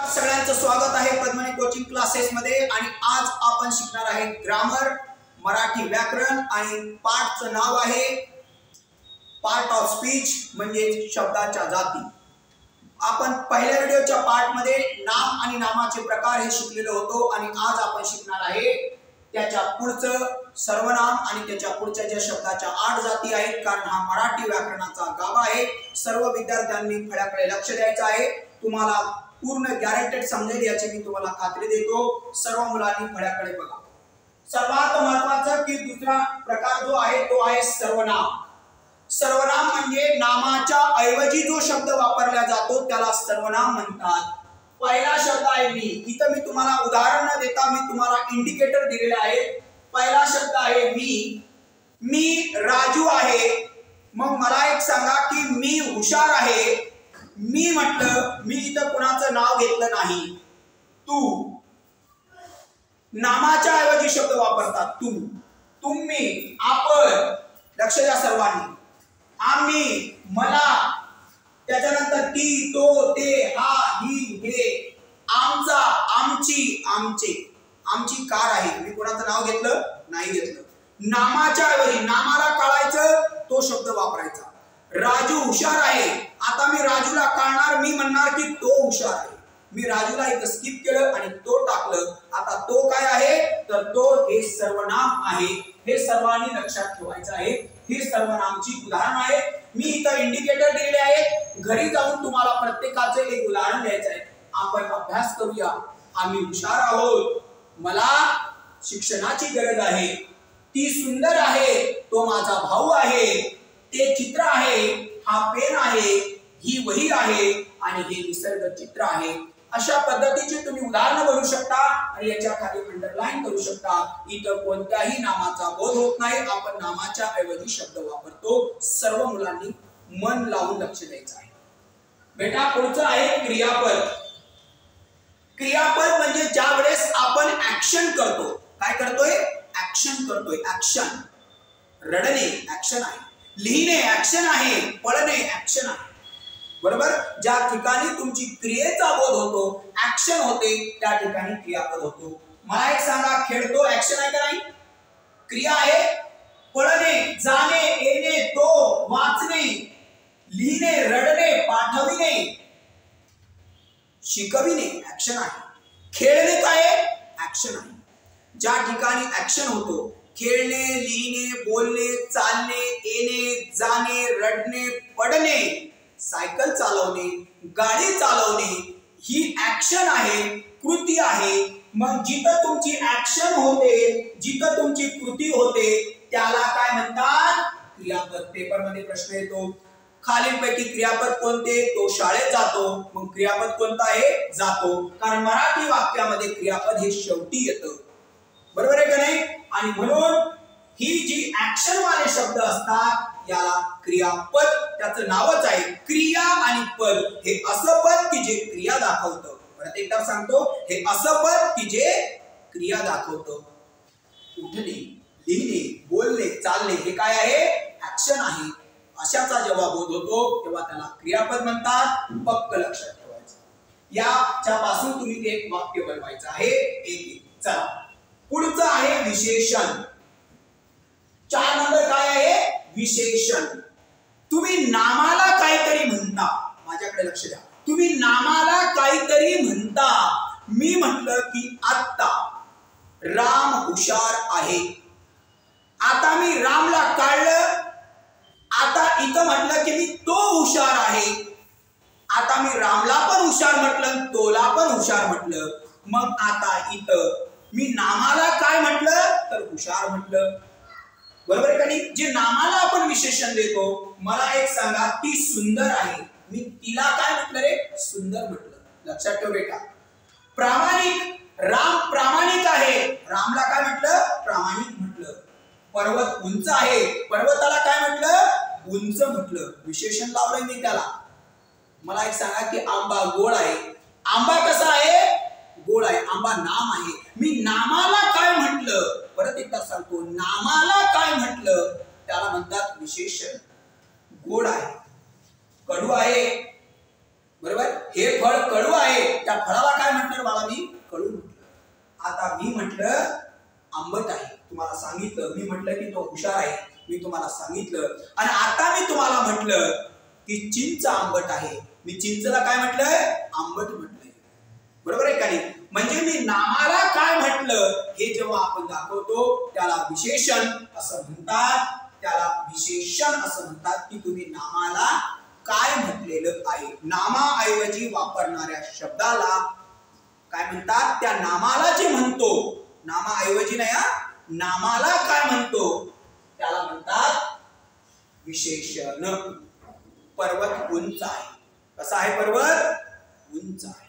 सगळ्यांचं स्वागत आहे पद्मनी कोचिंग क्लासेस मध्ये आणि आज आपण शिकणार आहे ग्रामर, मराठी व्याकरण आणि पार्टचं नाव आहे पार्ट ऑफ स्पीच म्हणजे शब्दाच्या जाती। आपण पहिल्या व्हिडिओच्या पार्ट मध्ये नाम आणि नामाचे प्रकार हे शिकलेलो होतो आणि आज आपण शिकणार आहे त्याच्या पुढचं सर्वनाम आणि त्याच्या पुढच्या ज्या शब्दाच्या 8 जाती आहेत। कारण हा मराठी व्याकरणाचा गाभा आहे। सर्व विद्यार्थ्यांनी फळ्याकडे लक्ष द्यायचं आहे। तुम्हाला पूर्ण गॅरंटेड समजेल याची मी तुम्हाला खात्री देतो। सर्व मुलांनी फळ्याकडे बघा। सर्वात महत्त्वाचं की दुसरा प्रकार जो आहे तो आहे सर्वनाम। सर्वनाम म्हणजे नामाच्या ऐवजी जो शब्द वापरला जातो त्याला सर्वनाम म्हणतात। पहिला शब्द आहे मी। इथं मी तुम्हाला उदाहरण न देता मी तुम्हाला इंडिकेटर दिलेले आहे। पहिला शब्द आहे मी। मी राजू आहे। मग मला एक सांगा की मी हुशार आहे। मी म्हटलं, मी इथं कुणाचं नाव घेतलं नाही। तू नामाच्या ऐवजी शब्द वापरतात। तू, तुम्ही, आपण, लक्ष द्या सर्वांनी। आम्ही, मला, त्याच्यानंतर ती, तो, ते, हा, ही, हे, आमचा, आमची, आमचे। आमची कार आहे। मी कोणाचं नाव घेतलं नाही घेतलं। नामाच्या ऐवजी नामाला काढायचं तो शब्द वापरायचा। राजू हुशार आहे। आता मी राजूला काढणार, मी म्हणणार की तो हुशार आहे। मी राजूला इथं स्किप केलं आणि तो टाकलं। आता तो काय आहे तर तो हे सर्वनाम आहे। हे सर्वांनी लक्षात ठेवायचं आहे। ही सर्वनामची उदाहरण आहे। मी इथं इंडिकेटर दिलेले आहेत। घरी जाऊन तुम्हाला प्रत्येकाचे एक उदाहरण द्यायचं आहे। आपण अभ्यास करूया। आम्ही हुशार आहोत। मला शिक्षणाची गरज आहे। ती सुंदर आहे। तो माझा भाऊ आहे। ते चित्र आहे। हा पेन आहे। ही वही आहे आणि हे निसर्ग चित्र आहे। अशा पद्धतीचे तुम्ही उदाहरण बनवू शकता आणि याच्या खाली अंडरलाइन करू शकता। इथं कोणत्याही नामाचा बोध होत नाही। आपण नामाच्या ऐवजी शब्द वापरतो। सर्व मुलांनी मन लावून लक्ष द्यायचं आहे। बेटा पुढचं आहे क्रियापद। क्रियापद म्हणजे ज्या वेळेस आपण ऍक्शन करतो। काय करतोय? ऍक्शन करतोय। ऍक्शन, रडणे ऍक्शन आहे। लिहिणे ऍक्शन आहे। पळणे ऍक्शन आहे। बरोबर? ज्या ठिकाणी तुमची क्रियेचा बोध होतो, ऍक्शन होते, त्या ठिकाणी क्रियापद होतो। मला एक सांगा, खेळतो ऍक्शन आहे का नाही? क्रिया आहे। पळणे, जाणे, येणे, तो, वाचणे, लिहिणे, रडणे, पाठविणे, शिकविणे ऍक्शन आहे। खेळणे काय आहे? ऍक्शन आहे। ज्या ठिकाणी ऍक्शन होतो, खेळणे, लिहिणे, बोलणे, चालणे, येणे, जाणे, रडणे, पडणे, सायकल चालवणे, गाडी चालवणे, ही ऍक्शन आहे, कृती आहे। मग जिथं तुमची ऍक्शन होते, जिथं तुमची कृती होते त्याला काय म्हणतात? क्रियापद। पेपर मध्ये प्रश्न येतो, खालीलपैकी क्रियापद कोणते? तो शाळेत जातो। मग क्रियापद कोणता आहे? जातो। कारण मराठी वाक्यामध्ये क्रियापद हे शेवटी येतं। बरोबर आहे का नाही? आणि म्हणून ही जी ऍक्शन वाले शब्द असतात याला क्रियापद, त्याचं नावच आहे। क्रिया आणि पद हे असं पद की जे क्रिया दाखवतं। परत एकदा सांगतो, हे असं पद की जे क्रिया दाखवतं। उठणे, लिहिणे, बोलणे, चालणे हे काय आहे? ऍक्शन आहे। अशाचा जेव्हा बोध होतो तेव्हा त्याला क्रियापद म्हणतात। पक्क लक्षात ठेवायचं। याच्यापासून तुम्ही एक वाक्य बनवायचं आहे। एक चला पुढचं आहे विशेषण। 4 नंबर काय आहे? विशेषण। तुम्ही नामाला काहीतरी म्हणता। माझ्याकडे लक्ष द्या। तुम्ही नामाला काहीतरी म्हणता। मी म्हटलं की आता राम हुशार आहे। आता मी रामला काढलं। आता इथं म्हटलं की मी तो हुशार आहे। आता मी रामला पण हुशार म्हटलं, तोला पण हुशार म्हटलं। मग आता इथं मी नामाला काय म्हटलं तर हुशार म्हटलं। बरोबर आहे का नाही? जे नामाला आपण विशेषण देतो, मला एक सांगा, ती सुंदर आहे। मी तिला काय म्हटलं रे? सुंदर म्हटलं। लक्षात ठेव बेटा। प्रामाणिक, राम प्रामाणिक आहे। रामला काय म्हटलं? प्रामाणिक म्हटलं। पर्वत उंच आहे। पर्वताला काय म्हटलं? उंच म्हटलं। विशेषण लावलंय मी त्याला। मला एक सांगा की आंबा गोड आहे। आंबा कसा आहे? गोड आहे। आंबा नाम आहे। मी नामाला काय म्हटलं? परत एकदा सांगतो, नामाला काय म्हटलं त्याला म्हणतात विशेषण। गोड आहे, कडू आहे। बरोबर? हे फळ कडू आहे, त्या फळाला मला मी कडू म्हटलं. आता मी म्हटलं आंबट आहे, तुम्हाला सांगितलं. मी म्हटलं की तो हुशार आहे, मी तुम्हाला सांगितलं. आणि आता मी तुम्हाला म्हटलं की चिंच आंबट आहे, मी चिंचला काय म्हटलंय? आंबट म्हटलंय. बरोबर आहे का नाही? म्हणजे मी नामाला काय म्हटलं हे जेव्हा आपण दाखवतो त्याला विशेषण असं म्हणतात. त्याला विशेषण असं म्हणतात की तुम्ही नामाला काय म्हटलेलं आहे. नामाऐवजी वापरणाऱ्या शब्दाला काय म्हणतात? त्या नामाला जे म्हणतो, नामाऐवजी नाही, नामाला काय म्हणतो त्याला म्हणतात विशेषण. पर्वत उंच आहे. कसा आहे पर्वत? उंच आहे.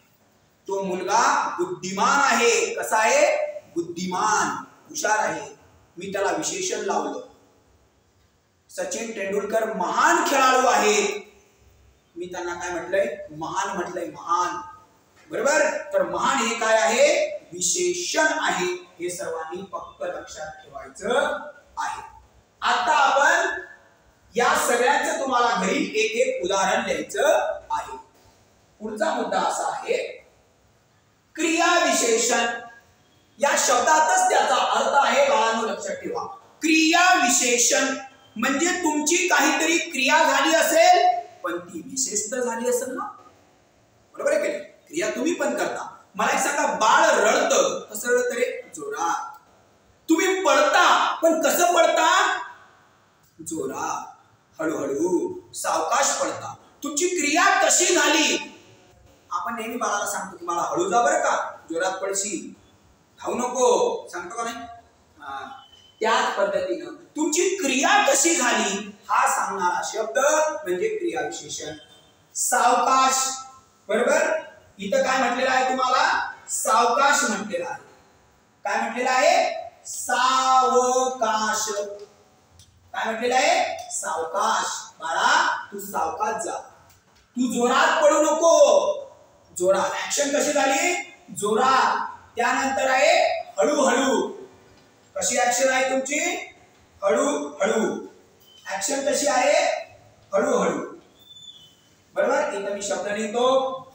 तो मुलगा बुद्धिमान आहे. कसा आहे? बुद्धिमान, हुशार आहे. मी त्याला विशेषण लावलं. सचिन तेंडुलकर महान खेळाडू आहेत, मी त्यांना काय म्हटलंय? महान म्हटलंय, महान. बरोबर? तर महान हे काय आहे? विशेषण आहे. हे सर्वांनी फक्त लक्षात ठेवायचं आहे. आता आपण या सगळ्यांचं तुम्हाला घरी एक एक उदाहरण द्यायचं आहे. पुढचा मुद्दा असा आहे क्रिया विशेषण. या शब्दातच त्याचा अर्थ आहे, बाळांनो लक्षात ठेवा. क्रिया विशेषण म्हणजे तुमची काहीतरी क्रिया झाली असेल पण ती विशेष तर झाली असेल ना. बरोबर आहे की? क्रिया तुम्ही पण करता. मला एक सांगा, बाळ रडतं, कसं रडतं रे? जोरात. तुम्ही पडता पण कसं पडता? जोरात. हळूहळू, सावकाश पडता. तुमची क्रिया कशी झाली? आपण नेहमी बाळाला सांगतो की बाळा हळू जा बरं का, जोरात पडशील, धावू नको, सांगतो का नाही? त्याच पद्धतीनं तुमची क्रिया कशी झाली हा सांगणारा शब्द म्हणजे क्रिया विशेषण. सावकाश. बरोबर? इथं काय म्हटलेलं आहे तुम्हाला? सावकाश म्हटलेलं आहे. काय म्हटलेलं आहे? सावकाश. काय म्हटलेलं आहे? सावकाश. बाळा तू सावकाश जा, तू जोरात पडू नको. जोरात. ऍक्शन कशी झाली? जोरात. त्यानंतर आहे हळूहळू. कशी ऍक्शन आहे तुमची? हळूहळू. ऍक्शन कशी आहे? हळूहळू. बरोबर? इथं मी शब्द लिहितो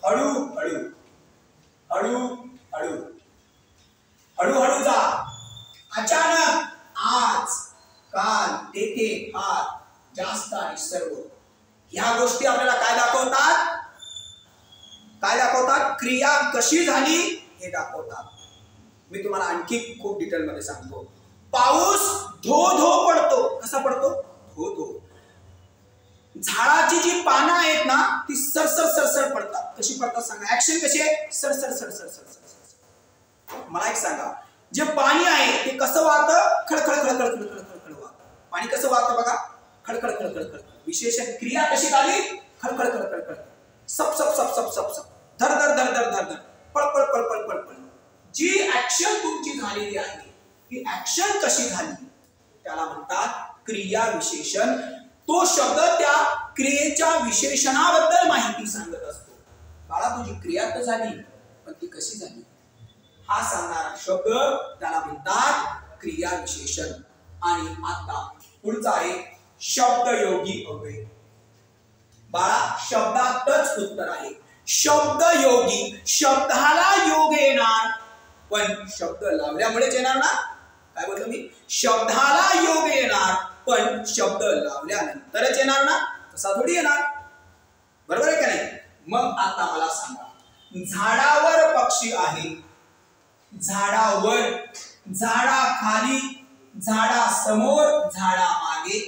हळूहळू. हळूहळू. हळूहळू जा. अचानक, आज, काल, तेथे, फार, जास्त आणि सर्व. ह्या गोष्टी आपल्याला काय दाखवतात? काय दाखवतात? क्रिया कशी झाली हे दाखवतात. मी तुम्हाला आणखी खूप डिटेल मध्ये सांगतो. पाऊस धो धो पडतो. कसा पडतो? धो धो. झाडाची जी पानं आहेत ना ती सरसर सरसर पडतात. कशी पडतात सांगा? ऍक्शन कशी आहे? सरसर सरसर सरसर. मला एक सांगा, जे पाणी आहे ते कसं वाहतं? खळखळ खळखळ खळखळ खळखळ वाहतं. पाणी कसं वाहतं बघा? खळखळ खळखळ खळखळ. विशेषण क्रिया कशी झाली? खळखळ खळखळ खळखळ. सप सप सप सप सप सप. धर धर धर धर धर धर. पळ पळ पळ पळ पळ पळ. जी ऍक्शन तुमची झालेली आहे ती ऍक्शन कशी झाली त्याला म्हणतात क्रिया विशेषण. तो शब्द त्या क्रियेच्या विशेषणाबद्दल माहिती सांगत असतो. बाळा तुझी क्रिया तर झाली पण ती कशी झाली हा सांगणारा शब्द त्याला म्हणतात क्रिया विशेषण. आणि आता पुढचा आहे शब्दयोगी अव्यय. बाळा शब्दातच उत्तर आहे. शब्दयोगी. शब्दाला योग येणार पण शब्द लावल्यामुळेच येणार ना. काय बोलतो मी? शब्दाला योग येणार पण शब्द लावल्यानंतरच येणार ना. तसा थोडी येणार. बरोबर आहे का नाही? मग आता मला सांगा, झाडावर पक्षी आहे. झाडावर, झाडाखाली, झाडासमोर, झाडामागे.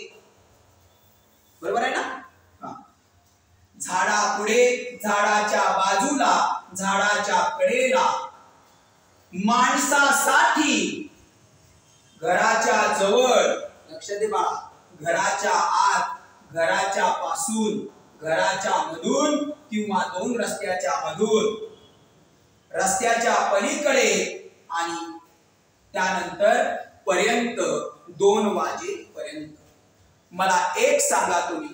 बरोबर आहे ना? झाडापुढे, झाडाच्या बाजूला, झाडाच्या कडेला, माणसासाठी, घराच्या जवळ. लक्ष दे बाळा. घराच्या आत, घराच्या पासून, घराच्या मधून किंवा दोन रस्त्याच्या मधून, रस्त्याच्या पलीकडे आणि त्यानंतर पर्यंत, 2 वाजेपर्यंत. मला एक सांगा तुम्ही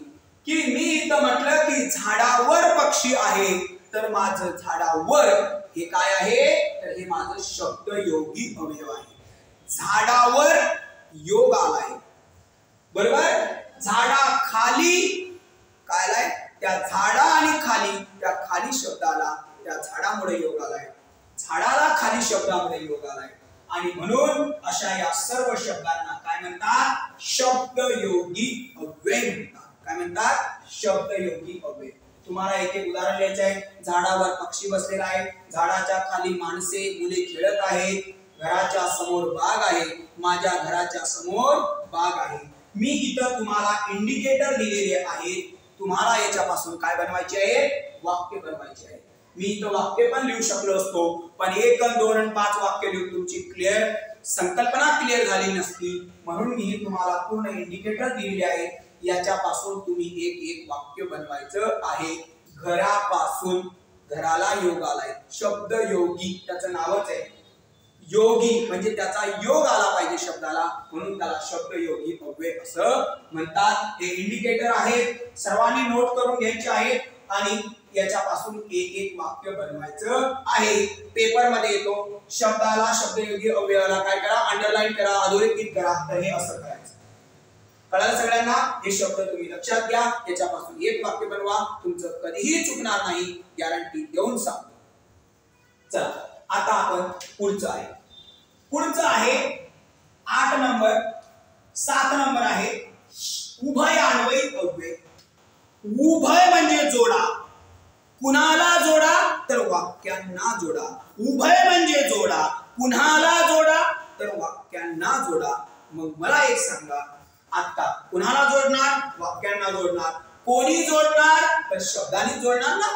की मी इथं म्हटलं की झाडावर पक्षी आहे तर माझं झाडावर हे काय आहे? तर हे माझं शब्दयोगी अवयव आहे. झाडावर योग आलाय. बरोबर? झाडाखाली काय आलाय? त्या झाडा आणि खाली, त्या खाली शब्दाला त्या झाडामुळे योग आलाय. झाडाला खाली शब्दामध्ये योग आलाय आणि म्हणून अशा या सर्व शब्दांना काय म्हणतात? शब्दयोगी अव्यय म्हणतात. काय म्हणतात? शब्दयोगी अव्यय. तुम्हाला एक एक उदाहरण द्यायचं आहे. झाडावर पक्षी बसलेला आहे, झाडाच्या खाली माणसे मुले खेळत आहेत, घराच्या समोर बाग आहे, माझ्या घराच्या समोर बाग आहे. मी इथं तुम्हाला इंडिकेटर दिलेले आहेत. तुम्हाला याच्यापासून काय बनवायचे आहे? वाक्य बनवायचे आहे. मी इथं वाक्य पण लिहू शकलो असतो, पण 1 अन 2 अन 5 वाक्य लिहून तुमची क्लिअर संकल्पना क्लिअर झाली नसती. म्हणून मी तुम्हाला पूर्ण इंडिकेटर दिलेले आहेत. याच्यापासून तुम्ही एक एक वाक्य बनवायचं आहे. घरापासून घराला योग आलाय, शब्द योगी त्याचं नावच आहे. योगी म्हणजे त्याचा योग आला पाहिजे शब्दाला, म्हणून त्याला शब्द योगी अव्यय असं म्हणतात. हे इंडिकेटर आहेत, सर्वांनी नोट करून घ्यायचे आहेत आणि याच्यापासून एक एक वाक्य बनवायचं आहे. पेपर मध्ये येतो शब्दाला शब्दयोगी अव्ययाला काय करा? अंडरलाईन करा, अधोरेखित करा. तर हे असं करायचं. कळलं सगळ्यांना? हे शब्द तुम्ही लक्षात घ्या. याच्यापासून एक वाक्य बनवा, तुमचं कधीही चुकणार नाही, गॅरंटी देऊन सांगतो. चला आता आपण पुढचं आहे. पुढचं आहे 8 नंबर. 7 नंबर आहे उभयान्वयी अव्यय. उभय म्हणजे जोडा. कुणाला जोडा? तर वाक्यांना जोडा. उभय म्हणजे जोडा, कुणाला जोडा? तर वाक्यांना जोडा. मग मला एक सांगा, आता कुणाला जोडणार? वाक्यांना जोडणार. कोणी जोडणार? तर शब्दांनी जोडणार ना,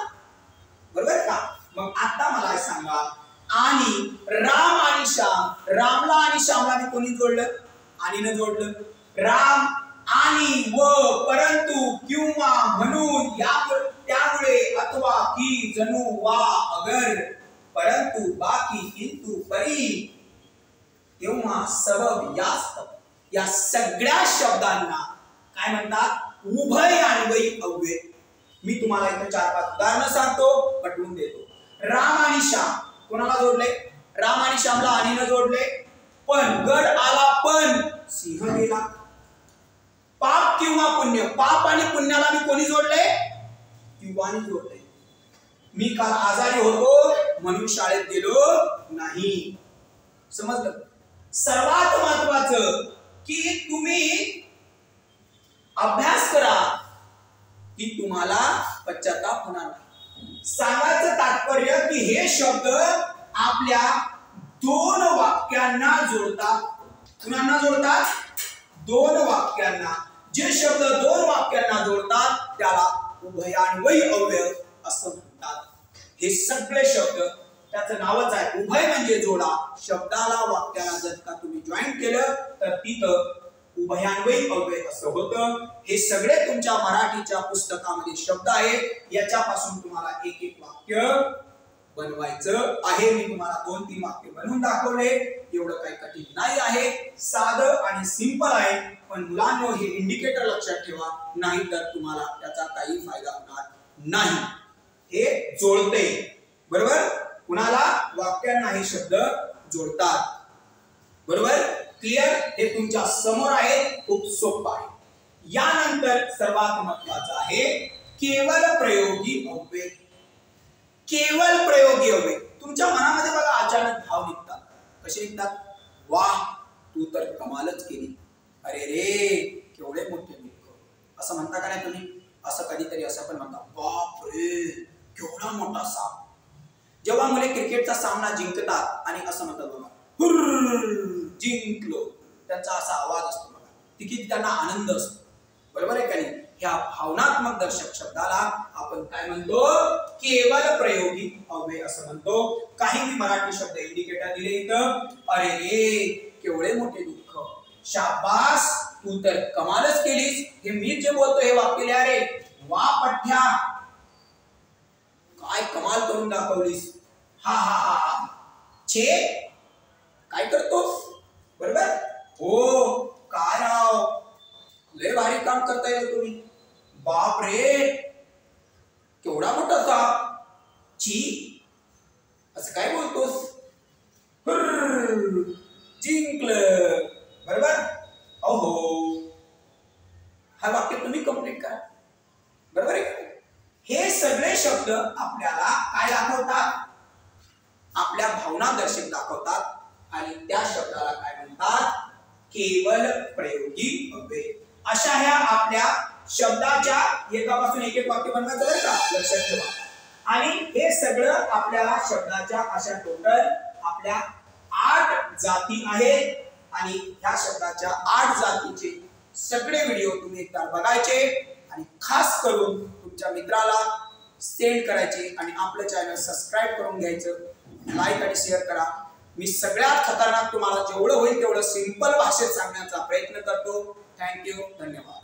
बरोबर का? मग आता मला सांगा, आणि राम आणि श्याम, रामला आणि श्यामला मी कोणी जोडलं? आणीनं जोडलं. राम आणि व, परंतु, किंवा, म्हणून, यामुळे, त्यामुळे, अथवा, की, जणू, वा, अगर, परंतु, बाकी, किंतु, परी, तेव्हा, सबब, यास्तव, या सगळ्या शब्दांना काय म्हणतात? उभयान्वयी अव्यय. मी तुम्हाला इथे 4-5 उदाहरणं सांगतो, पटवून देतो. राम आणि श्याम कोणाला जोडले? राम आणि श्यामला आणीनं जोडले. पण गड आला, पण सिंह गेला. पाप किंवा पुण्य, पाप आणि पुण्याला मी कोणी जोडले? किंवानी जोडले. मी काल आजारी होतो म्हणून शाळेत गेलो नाही. समजलं? सर्वात महत्वाचं की तुम्ही अभ्यास करा की तुम्हाला पश्चाताप होणार नाही. सांगायचं तात्पर्य की हे शब्द आपल्या 2 वाक्यांना जोडतात. कुणांना जोडतात? 2 वाक्यांना. जे शब्द 2 वाक्यांना जोडतात त्याला उभयान्वयी अव्यय असं म्हणतात. हे सगळे शब्द त्याचं नावच आहे. उभय म्हणजे जोडा. शब्दाला वाक्याला जर का तुम्ही जॉईन केलं तर तिथं उभयान्वयी अव्यय असं होतं. हे सगळे तुमच्या मराठीच्या पुस्तकामध्ये शब्द आहेत. याच्यापासून तुम्हाला एक एक वाक्य बनवायचं आहे. मी तुम्हाला 2-3 वाक्य बनवून दाखवले. एवढं काही कठीण नाही आहे, साधं आणि सिंपल आहे. पण मुलांनो हे इंडिकेटर लक्षात ठेवा, नाही तर तुम्हाला त्याचा काही फायदा होणार नाही. हे जोडते, बरोबर? कुणाला? वाक्यांना हे शब्द जोडतात, बरोबर? क्लिअर? हे तुमच्या समोर आहे, खूप सोपं आहे. यानंतर सर्वात महत्वाचं आहे केवल प्रयोगी अव्यय. केवल प्रयोगी अव्यय. तुमच्या मनामध्ये बघा अचानक भाव निघतात. कसे निघतात? वाह, तू तर कमालच केली. अरे रे, केवढे मोठे दुःख, असं म्हणता का नाही तुम्ही? असं कधीतरी असं पण म्हणता, बाप रे, केवढा मोठा साप. जेव्हा मुले क्रिकेटचा सामना जिंकतात आणि असं म्हणतात बघा, जिंकलो, त्यांचा असा आवाज असतो बघा, तिकीट त्यांना आनंद असतो, बरोबर आहे का नाही? ह्या भावनात्मक दर्शक शब्दाला आपण काय म्हणतो? केवल प्रयोगी अव्यय असं म्हणतो. काही मी मराठी शब्द इंडिकेटर दिले इथं. अरे रे, केवढे मोठे दुःख, शाबास, तू तर कमालच केलीस. हे मी जे बोलतो हे वाक्य लिहा रे. वा पठ्या, काय कमाल करून दाखवलीस. हा हा हा. छे, काय करतोस, बरोबर? हो, काय राव, लय भारी काम करता येईल तुम्ही. बाप रे, केवढा मोठा साप. छी, असं काय बोलतोस. जिंकलं, बरोबर? अहो, हा वाक्य तुम्ही कंप्लीट करा, बरोबर आहे? हे सगळे शब्द आपल्याला काय दाखवतात? आपल्या आपल्या भावना दर्शक दाखवतात आणि त्या शब्दाला काय म्हणतात, केवल प्रयोगी अव्यय. अशा ह्या आपल्या शब्दाच्या एकापासून एक एक वाक्य बनवायचं बरं का, लक्षात ठेवा. आणि हे सगळं आपल्याला शब्दाच्या अशा टोटल आपल्या 8 जाती आहेत आणि ह्या शब्दाच्या 8 जातीचे सगळे व्हिडिओ तुम्ही एकदा बघायचे आणि खास करून तुमच्या मित्राला सेंड करायचे आणि आपलं चॅनल सबस्क्राइब करून घ्यायचं, लाईक आणि शेअर करा. मी सगळ्यात खतरनाक तुम्हाला जेवढं होईल तेवढं सिंपल भाषेत सांगण्याचा प्रयत्न करतो. थँक्यू, धन्यवाद.